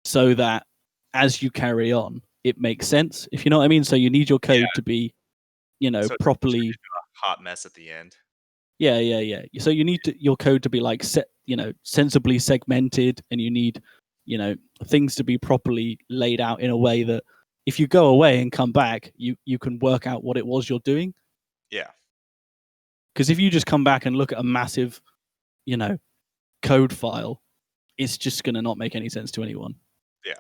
so that as you carry on, it makes sense, if you know what I mean. So you need your code to be, so properly a hot mess at the end. Yeah. So you need your code to be like sensibly segmented, and you need, things to be properly laid out in a way that if you go away and come back, you can work out what it was you're doing. Yeah. Because if you just come back and look at a massive, code file, it's just going to not make any sense to anyone. Yeah.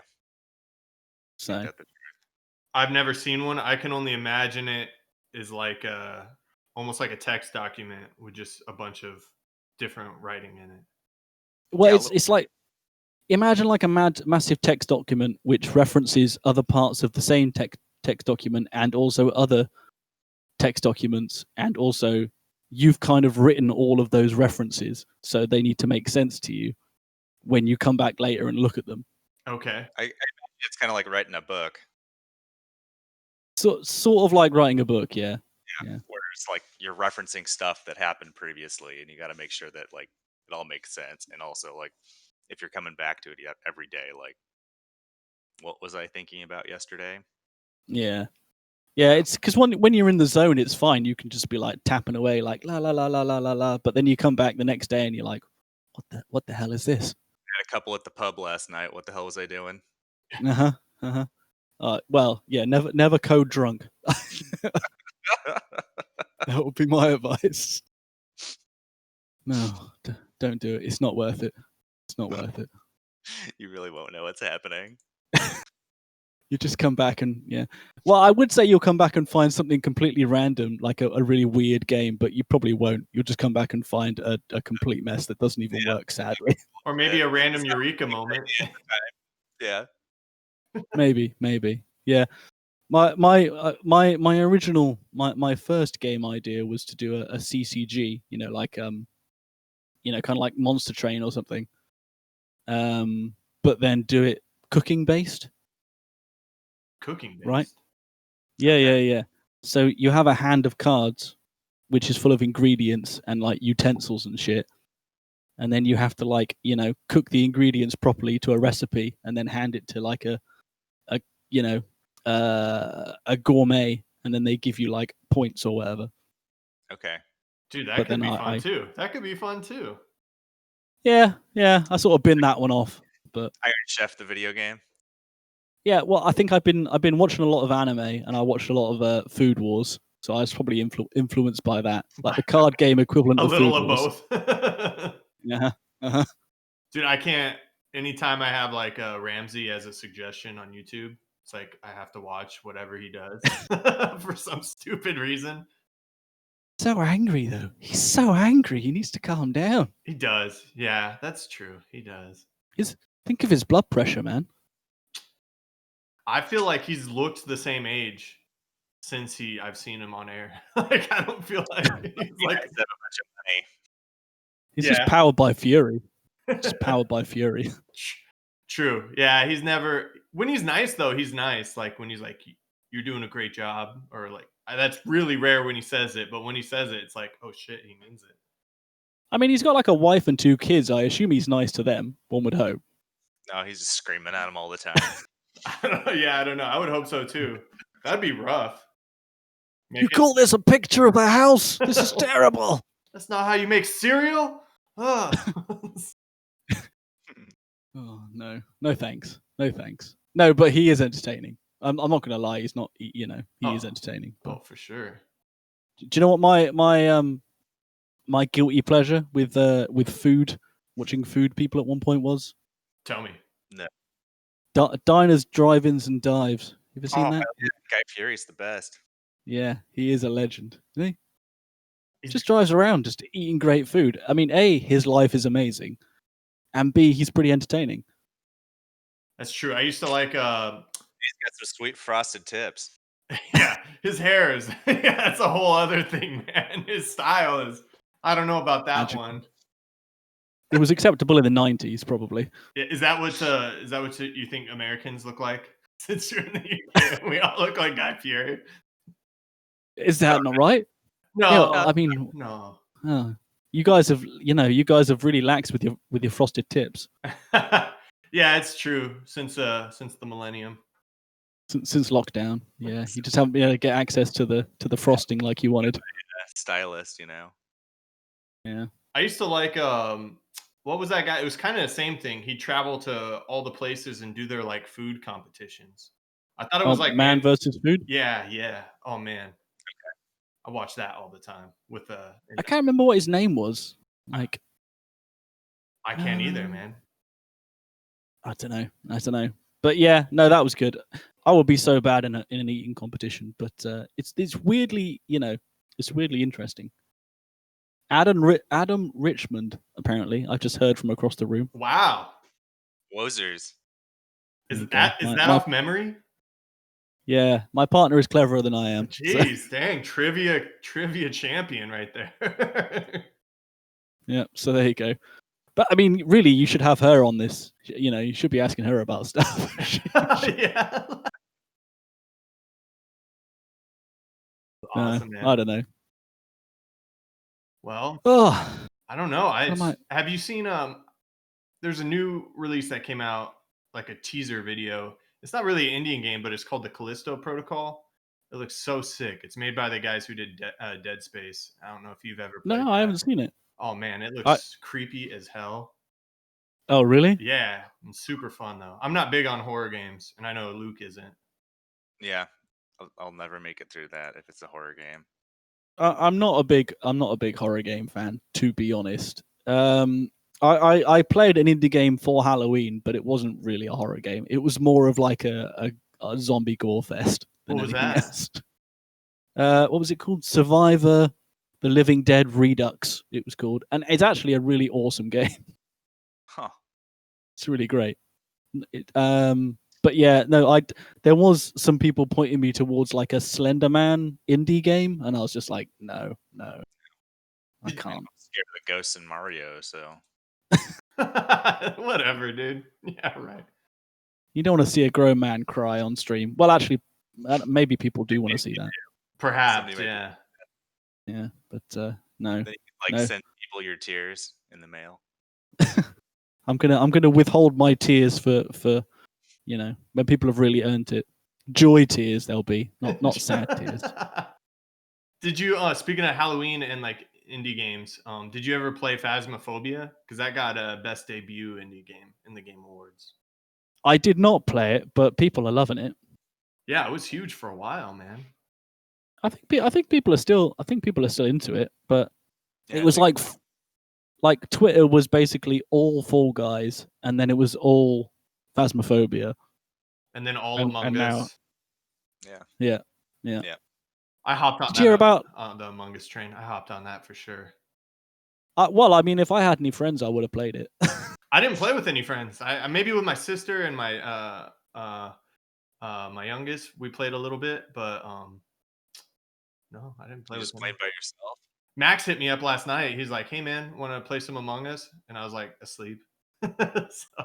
So I've never seen one. I can only imagine it is like almost like a text document with just a bunch of different writing in it. Well, it's like, imagine like a massive text document which references other parts of the same text document and also other text documents, and also you've kind of written all of those references, so they need to make sense to you when you come back later and look at them. Okay. It's kind of like writing a book. So, sort of like writing a book, yeah. Where it's like you're referencing stuff that happened previously, and you got to make sure that like it all makes sense. And also, like, if you're coming back to it every day, like, what was I thinking about yesterday? Yeah, it's because when you're in the zone, it's fine. You can just be like tapping away, like la la la la la la la. But then you come back the next day and you're like, what the hell is this? I had a couple at the pub last night. What the hell was I doing? Well, yeah, never code drunk. That would be my advice. No, don't do it. It's not worth it. It's not worth it. You really won't know what's happening. You just come back and Well, I would say you'll come back and find something completely random, like a really weird game, but you probably won't. You'll just come back and find a complete mess that doesn't even work, sadly. Or maybe a random eureka moment. Yeah. maybe. Yeah. My original my first game idea was to do a CCG, like kind of like Monster Train or something. But then do it cooking based. Cooking based. Right? Yeah. So you have a hand of cards, which is full of ingredients and like utensils and shit. And then you have to cook the ingredients properly to a recipe and then hand it to like a gourmet, and then they give you like points or whatever. Okay. Dude, that could be fun too. That could be fun too. Yeah. I sort of bin that one off. But Iron Chef, the video game. Yeah, well, I think I've been watching a lot of anime, and I watched a lot of Food Wars, so I was probably influenced by that, like the card game equivalent a of little Food of Wars. both. Yeah. Dude, I can't. Anytime I have like Ramsey as a suggestion on YouTube, it's like I have to watch whatever he does for some stupid reason. So angry though. He's so angry. He needs to calm down. He does. Yeah, that's true. He does. Think of his blood pressure, man. I feel like he's looked the same age since I've seen him on air. Like I don't feel like he's like a bunch of money. He's just powered by fury. Just powered by fury. True. Yeah, he's never. When he's nice though, he's nice. Like when he's like, "You're doing a great job," or like that's really rare when he says it. But when he says it, it's like, "Oh shit, he means it." I mean, he's got like a wife and 2 kids. I assume he's nice to them. One would hope. No, he's just screaming at them all the time. Yeah, I don't know. I would hope so too. That'd be rough. You call this a picture of a house? This is terrible. That's not how you make cereal. Oh no thanks. No, but he is entertaining. I'm not gonna lie. He's not. He is entertaining. But... Oh, for sure. Do you know what my guilty pleasure with food, watching food people at one point was? Tell me. No. Diners, drive-ins, and dives. You ever seen that? Guy Fieri's the best. Yeah, he is a legend, isn't he? He just drives around, just eating great food. I mean, A, his life is amazing, and B, he's pretty entertaining. That's true. I used to like. He's got some sweet frosted tips. Yeah, his hair is. Yeah, that's a whole other thing, man. His style is. I don't know about that Magical. One. It was acceptable in the 90s, probably. Yeah, is that what you think Americans look like? Since you're in the UK, we all look like Guy Fieri. Is that not right? No, I mean, no. Oh, you guys have really laxed with your frosted tips. Yeah, it's true. Since the millennium. Since lockdown, yeah, you just haven't been able to get access to the frosting like you wanted. Stylist, Yeah. I used to like what was that guy? It was kind of the same thing. He'd travel to all the places and do their like food competitions. I thought it was like man versus food. Yeah. Oh man. Okay. I watched that all the time with I can't remember what his name was. Like I can't either, man. I don't know. But yeah, no, that was good. I would be so bad in an eating competition, but it's weirdly, it's weirdly interesting. Adam Richmond, apparently, I've just heard from across the room. Wow. Wozers. Is that off memory? Yeah, my partner is cleverer than I am. Jeez, so. Dang, trivia champion right there. Yeah, so there you go. But I mean, really, you should have her on this. You should be asking her about stuff. Yeah. Awesome, man. I don't know. Well, I don't know. Have you seen there's a new release that came out, like a teaser video. It's not really an Indian game, but it's called the Callisto Protocol. It looks so sick. It's made by the guys who did Dead Space. I don't know if you've ever played I haven't seen it. Oh man, it looks creepy as hell. Oh really? Yeah, it's super fun though. I'm not big on horror games, and I know Luke isn't. Yeah, I'll never make it through that if it's a horror game. I'm not a big horror game fan, to be honest. I played an indie game for Halloween, but it wasn't really a horror game. It was more of like a a zombie gore fest than What was anything that? else. What was it called? Survivor: The Living Dead Redux. It was called, and it's actually a really awesome game. Huh. It's really great. But yeah, no, there was some people pointing me towards like a Slender Man indie game, and I was just like, no, I Did- can't. I'm scared of the ghosts in Mario, so Whatever, dude. Yeah, right. You don't want to see a grown man cry on stream. Well, actually, maybe people do want to see that. Perhaps, somebody might yeah. Yeah, but no, then you can, like no. send people your tears in the mail. I'm gonna withhold my tears for when people have really earned it. Joy tears they'll be, not sad tears. Did you speaking of Halloween and like indie games, did you ever play Phasmophobia? Because that got a best debut indie game in the Game Awards. I did not play it, but people are loving it. Yeah, it was huge for a while, man. I think people are still into it, but Yeah, it was it's like Twitter was basically all Fall Guys, and then it was all Phasmophobia, And then all and Among now Us. yeah. I hopped on Did you hear about? the Among Us train. I hopped on that for sure. Well, I mean, if I had any friends, I would have played it. I didn't play with any friends. I maybe with my sister and my youngest, we played a little bit, but no, I didn't play you with just him. played by yourself. Max hit me up last night. He's like, "Hey man, want to play some Among Us?" And I was like, asleep. So,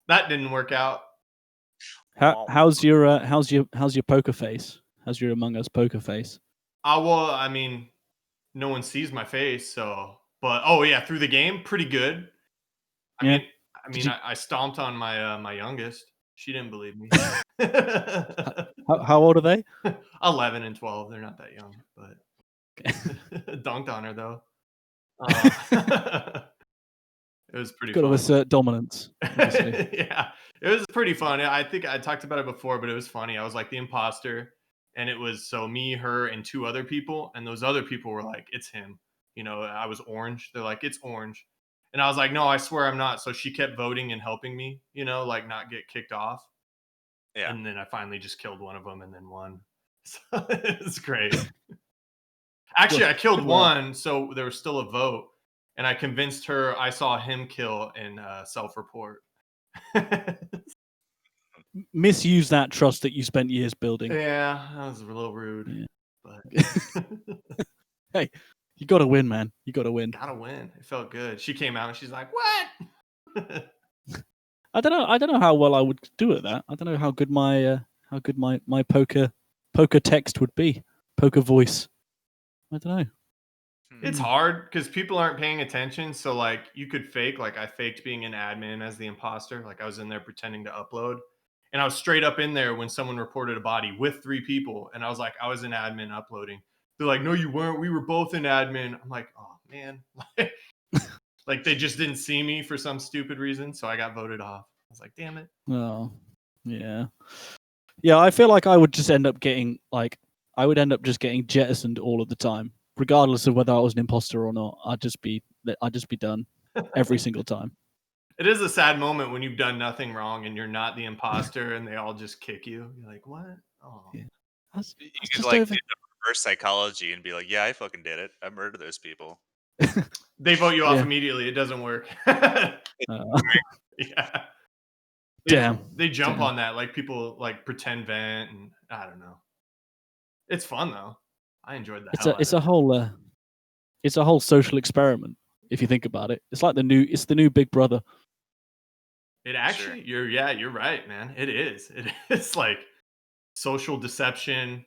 that didn't work out. How's your poker face? How's your Among Us poker face? Well, I mean, no one sees my face, so. But oh yeah, through the game, pretty good. Yeah. I stomped on my youngest. She didn't believe me. How old are they? 11 and 12. They're not that young, but dunked on her though. It was pretty Got to fun. assert dominance. Yeah, it was pretty fun. I think I talked about it before, but it was funny. I was like the imposter, and it was so me, her, and two other people, and those other people were like, "It's him." I was orange. They're like, "It's orange," and I was like, "No, I swear I'm not." So she kept voting and helping me, like not get kicked off. Yeah. And then I finally just killed one of them and then won. So it's great. Actually, I killed one, so there was still a vote, and I convinced her I saw him kill in self-report. Misuse that trust that you spent years building. Yeah, that was a little rude. Yeah. But hey, you got to win, man. You got to win. Gotta win. It felt good. She came out and she's like, "What?" I don't know how well I would do at that. I don't know how good my poker text would be. Poker voice. I don't know. It's hard because people aren't paying attention. So like you could fake, like I faked being an admin as the imposter. Like I was in there pretending to upload. And I was straight up in there when someone reported a body with 3 people. And I was like, I was an admin uploading. They're like, no, you weren't. We were both in admin. I'm like, oh man. Like they just didn't see me for some stupid reason. So I got voted off. I was like, damn it. Oh, yeah. Yeah, I feel like I would just end up getting getting jettisoned all of the time, regardless of whether I was an imposter or not. I'd just be done every single time. It is a sad moment when you've done nothing wrong and you're not the imposter and they all just kick you. You're like, what? Oh. Yeah. You could like do reverse psychology and be like, yeah, I fucking did it. I murdered those people. They vote you off immediately. It doesn't work. Yeah. Damn. They jump on that. Like people like pretend vent and I don't know. It's fun though. I enjoyed that. It's a whole social experiment if you think about it. It's like the new Big Brother. It actually you're right, man. It is. It's like social deception,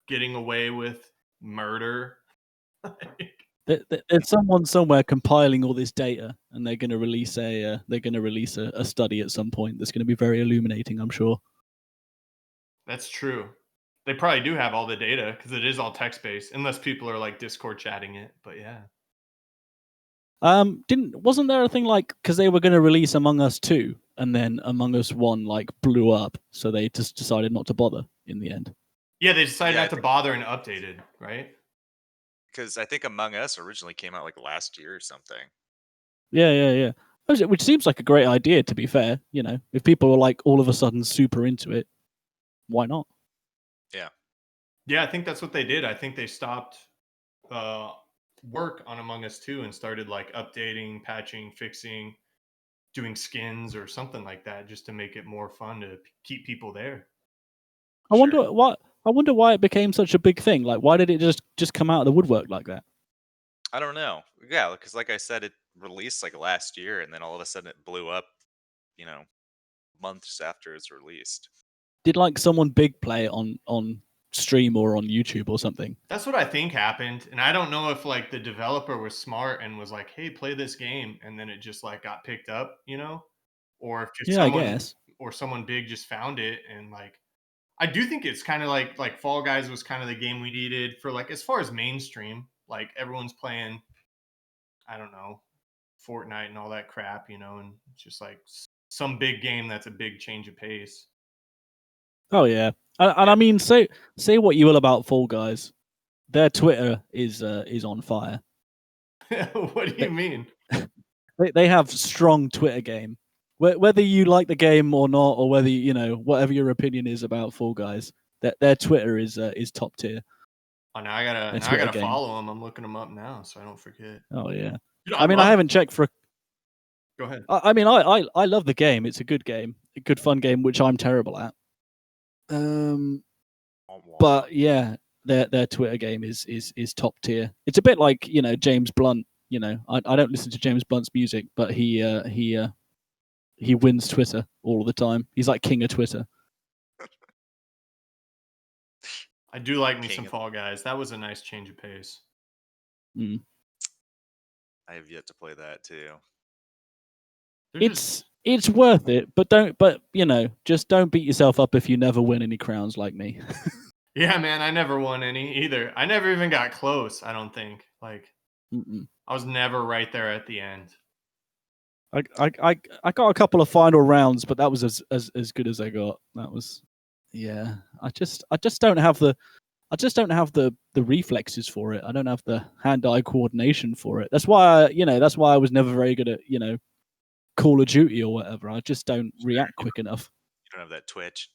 getting away with murder. There's someone somewhere compiling all this data, and they're going to release a study at some point that's going to be very illuminating, I'm sure. That's true. They probably do have all the data because it is all text based, unless people are like Discord chatting it. But yeah. Wasn't there a thing like because they were going to release Among Us 2, and then Among Us 1 like blew up, so they just decided not to bother in the end. Yeah, they decided not to bother and updated, right? Because I think Among Us originally came out like last year or something. Yeah. Which seems like a great idea, to be fair. If people were like all of a sudden super into it, why not? Yeah, I think that's what they did. I think they stopped work on Among Us 2 and started like updating, patching, fixing, doing skins or something like that, just to make it more fun to keep people there. I Sure. wonder what. I wonder why it became such a big thing. Like, why did it just come out of the woodwork like that? I don't know. Yeah, because like I said, it released like last year, and then all of a sudden it blew up. You know, months after it's released. Did like someone big play it on stream or on YouTube or something? That's what I think happened. And I don't know if like the developer was smart and was like, hey, play this game. And then it just like got picked up, or if just Yeah, I guess. someone big just found it. And like, I do think it's kind of like Fall Guys was kind of the game we needed for like, as far as mainstream, like everyone's playing, I don't know, Fortnite and all that crap, and it's just like some big game that's a big change of pace. Oh yeah, and I mean, say what you will about Fall Guys, their Twitter is on fire. What do you mean? They have strong Twitter game. Whether you like the game or not, or whether whatever your opinion is about Fall Guys, their Twitter is top tier. Oh, now I gotta follow them. I'm looking them up now, so I don't forget. Oh yeah. Dude, I mean, I haven't checked for. Go ahead. I mean, I love the game. It's a good game, a good fun game, which I'm terrible at. But yeah, their Twitter game is top tier. It's a bit like James Blunt. I don't listen to James Blunt's music, but he wins Twitter all the time. He's like king of Twitter. I do like me some Fall Guys. That was a nice change of pace. Mm. I have yet to play that too. It's worth it, but just don't beat yourself up if you never win any crowns like me. Yeah, man, I never won any either. I never even got close, I don't think. Like, I was never right there at the end. I got a couple of final rounds, but that was as good as I got. That was, yeah. I just don't have the reflexes for it. I don't have the hand-eye coordination for it. That's why I was never very good at Call of Duty or whatever. I just don't react quick enough. You don't have that twitch.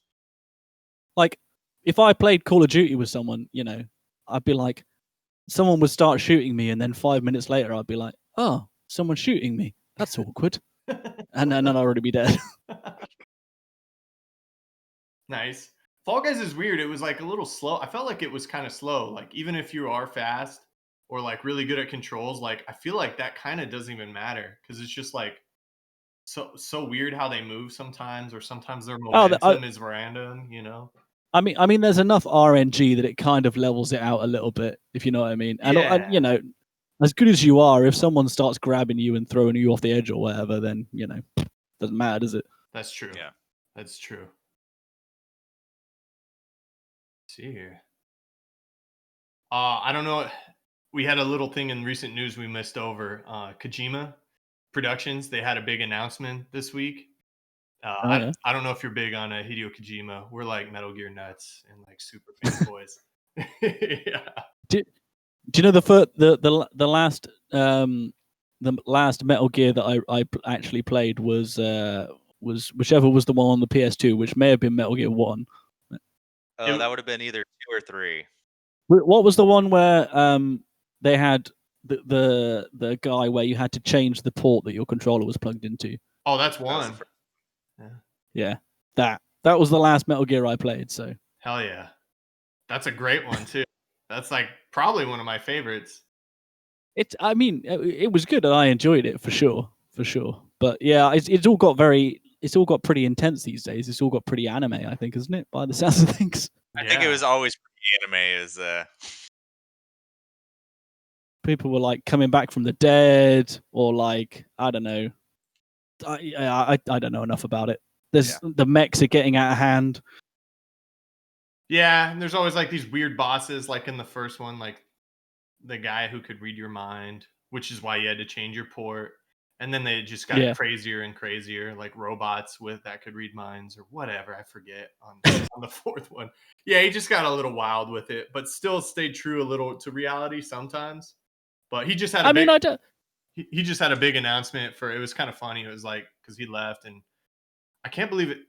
Like, if I played Call of Duty with someone, I'd be like, someone would start shooting me, and then 5 minutes later, I'd be like, oh, someone's shooting me. That's awkward. And then I'd already be dead. Nice. Fall Guys is weird. It was like a little slow. I felt like it was kind of slow. Like, even if you are fast or like really good at controls, like I feel like that kind of doesn't even matter because it's just like so weird how they move sometimes, or sometimes their momentum is random, I mean, there's enough RNG that it kind of levels it out a little bit, if you know what I mean. And, Yeah. as good as you are, if someone starts grabbing you and throwing you off the edge or whatever, then, doesn't matter, does it? That's true. Yeah. That's true. Let's see here. I don't know. We had a little thing in recent news we missed over. Kojima Productions, they had a big announcement this week. I don't know if you're big on Hideo Kojima. We're like Metal Gear nuts and like super fanboys. Yeah. Do you know the last Metal Gear that I actually played was whichever was the one on the PS2, which may have been Metal Gear 1. Oh, that would have been either 2 or 3. What was the one where they had the guy where you had to change the port that your controller was plugged into? Oh, that's 1. Yeah. That was the last Metal Gear I played, so. Hell yeah. That's a great one too. That's like probably one of my favorites. I mean, it was good and I enjoyed it for sure. But yeah, it's all got pretty intense these days. It's all got pretty anime, I think, isn't it? By the sounds of things. I think it was always pretty anime. Is people were like coming back from the dead, or like I don't know. I don't know enough about it. There's the mechs are getting out of hand. Yeah, and there's always like these weird bosses, like in the first one, like the guy who could read your mind, which is why you had to change your port. And then they just got crazier and crazier, like robots that could read minds or whatever. I forget on the fourth one. Yeah, he just got a little wild with it, but still stayed true a little to reality sometimes. But he just had he just had a big announcement for it. Was kind of funny. It was like because he left, and I can't believe it.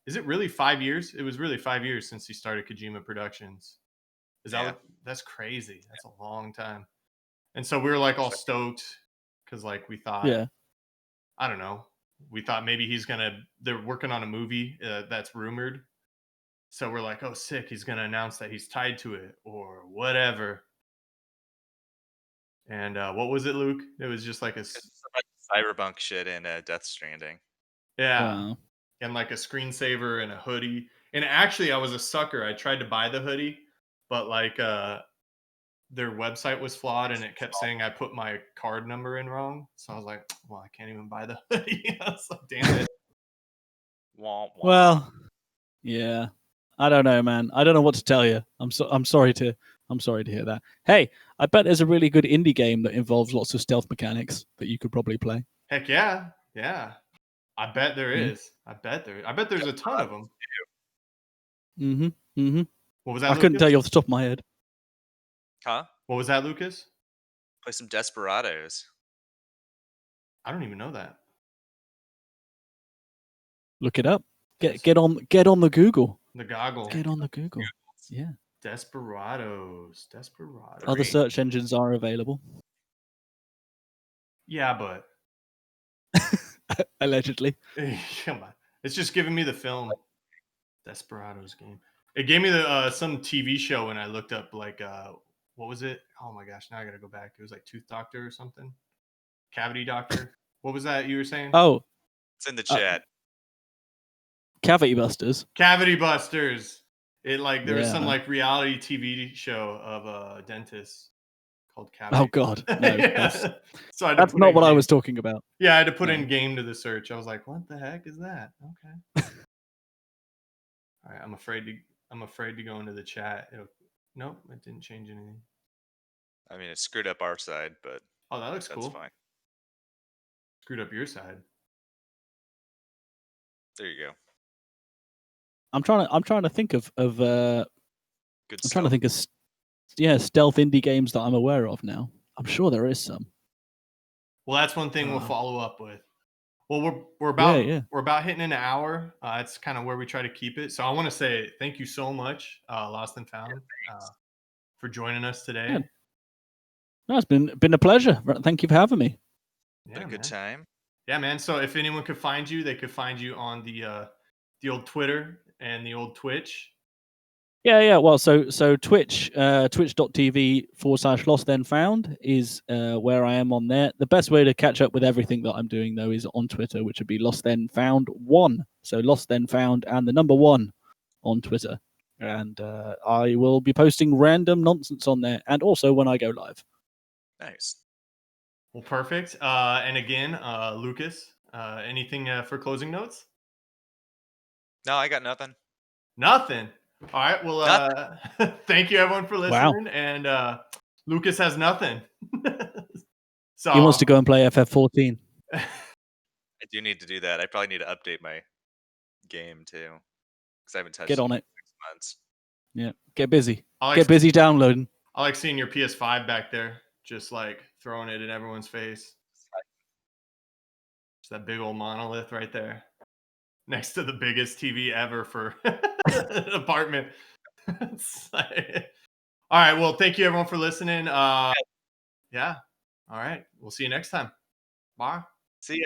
Is it really 5 years? It was really 5 years since he started Kojima Productions. Is that Yeah. what? That's crazy. That's a long time. And so we were like all stoked because like we thought, Yeah. I don't know, we thought maybe they're working on a movie that's rumored. So we're like, oh, sick. He's going to announce that he's tied to it or whatever. And what was it, Luke? It was just like It's some, like, cyberpunk shit in Death Stranding. yeah. Wow. And like a screensaver and a hoodie. And actually, I was a sucker. I tried to buy the hoodie, but like their website was flawed and it kept saying I put my card number in wrong. So I was like, well, I can't even buy the hoodie. I was like, damn it. Wah, wah. Well, yeah. I don't know, man. I don't know what to tell you. I'm sorry to hear that. Hey, I bet there's a really good indie game that involves lots of stealth mechanics that you could probably play. Heck yeah. Yeah. I bet there Yeah. is. I bet there's a ton of them. Mm-hmm. Mm-hmm. What was that, I couldn't tell Lucas? you off the top of my head. Huh? What was that, Lucas? Play some Desperados. I don't even know that. Look it up. Get on the Google. The goggle. Get on the Google. Yeah. Desperados. Other search engines are available. Yeah, but Allegedly. come on. It's just giving me the film Desperados game. It gave me the some TV show when I looked up like what was it? Oh my gosh, now I gotta go back. It was like Tooth Doctor or something. Cavity Doctor. What was that you were saying? Oh, It's in the chat. Cavity Busters. Cavity Busters. It like there was some Yeah. like reality TV show of a dentist called Cavity. Oh God, no, Yeah. So I had to that's put not in what I game. was talking about. Yeah, I had to put No. in game to the search. I was like, what the heck is that? Okay. All right, I'm afraid to go into the chat. Nope, it didn't change anything. I mean, it screwed up our side, but Oh, that looks that's cool. fine. Screwed up your side. There you go. I'm trying to think of Good I'm trying to stuff. think of stealth indie games that I'm aware of now. I'm sure there is some. Well, that's one thing we'll Wow. follow up with. Well, we're about Yeah. we're about hitting an hour. That's kind of where we try to keep it. So I want to say thank you so much, Lost and Found, for joining us today. Yeah. No, it's been a pleasure. Thank you for having me. Yeah, Been a good man. time. Yeah, man. So if anyone could find you, they could find you on the old Twitter and the old Twitch. Yeah. Well, so Twitch, twitch.tv/LostThenFound is where I am on there. The best way to catch up with everything that I'm doing though is on Twitter, which would be LostThenFound1. So LostThenFound and the number 1 on Twitter. And I will be posting random nonsense on there, and also when I go live. Nice. Well, perfect. And again, Lucas, anything for closing notes? No, I got nothing. Nothing. All right. Well, thank you everyone for listening. Wow. And Lucas has nothing. So He wants to go and play FF14. I do need to do that. I probably need to update my game too, because I haven't touched Get on in it. 6 months. Yeah. Get busy. I Get busy downloading. I like seeing your PS5 back there, just like throwing it in everyone's face. Just that big old monolith right there, next to the biggest TV ever for an apartment. All right. Well, thank you everyone for listening. Yeah. All right. We'll see you next time. Bye. See ya.